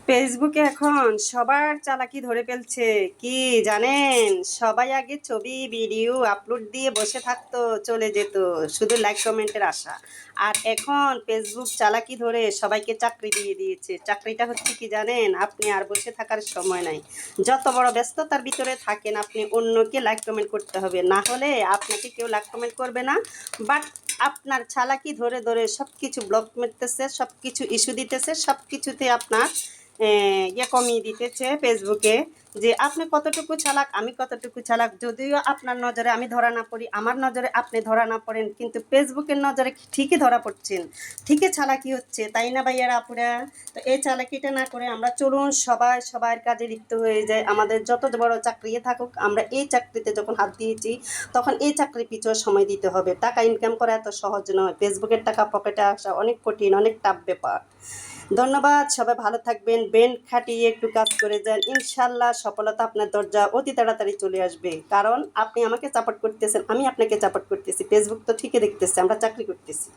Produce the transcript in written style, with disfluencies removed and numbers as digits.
ফেসবুকে এখন সবার চালাকি ধরে ফেলছে কি জানেন? সবাই আগে ছবি ভিডিও আপলোড দিয়ে বসে থাকতো, চলে যেত শুধু লাইক কমেন্টের আশা। আর এখন ফেসবুক চালাকি ধরে সবাইকে চাকরি দিয়ে দিয়েছে। চাকরিটা হচ্ছে কি জানেন? আপনি আর বসে থাকার সময় নাই। যত বড় ব্যস্ততার ভিতরে থাকেন আপনি অন্যকে লাইক কমেন্ট করতে হবে, না হলে আপনাকে কেউ লাইক কমেন্ট করবে না। বাট আপনার চালাকি ধরে ধরে সব কিছু ব্লক মারতেছে, সব কিছু ইস্যু দিতেছে, সব কিছুতে আপনার কমিয়ে দিতেছে ফেসবুকে। যে আপনি কতটুকু চালাক, আমি কতটুকু চালাক, যদিও আপনার নজরে আমি ধরা না পড়ি, আমার নজরে আপনি ধরা না পড়েন, কিন্তু ফেসবুকের নজরে ঠিকই ধরা পড়ছেন, ঠিকই চালাকি হচ্ছে, তাই না ভাইয়ারা আপুরা? তো এই চালাকিটা না করে আমরা চলুন সবাই সবার কাজে লিপ্ত হয়ে যায়। আমাদের যত বড় চাকরি থাকুক, আমরা এই চাকরিতে যখন হাত দিয়েছি তখন এই চাকরির পিছনে সময় দিতে হবে। টাকা ইনকাম করা এত সহজ নয়, ফেসবুকের টাকা পকেটে আসা অনেক কঠিন, অনেক টাফ ব্যাপার। ধন্যবাদ, সবাই ভালো থাকবেন, ব্রেন খাটিয়ে একটু কাজ করে যান, ইনশাল্লাহ সফলতা আপনার দরজা অতি তাড়াতাড়ি চলে আসবে। কারণ আপনি আমাকে সাপোর্ট করতেছেন, আমি আপনাকে সাপোর্ট করতেছি, ফেসবুক তো ঠিকই দেখতেছে আমরা চাকরি করতেছি।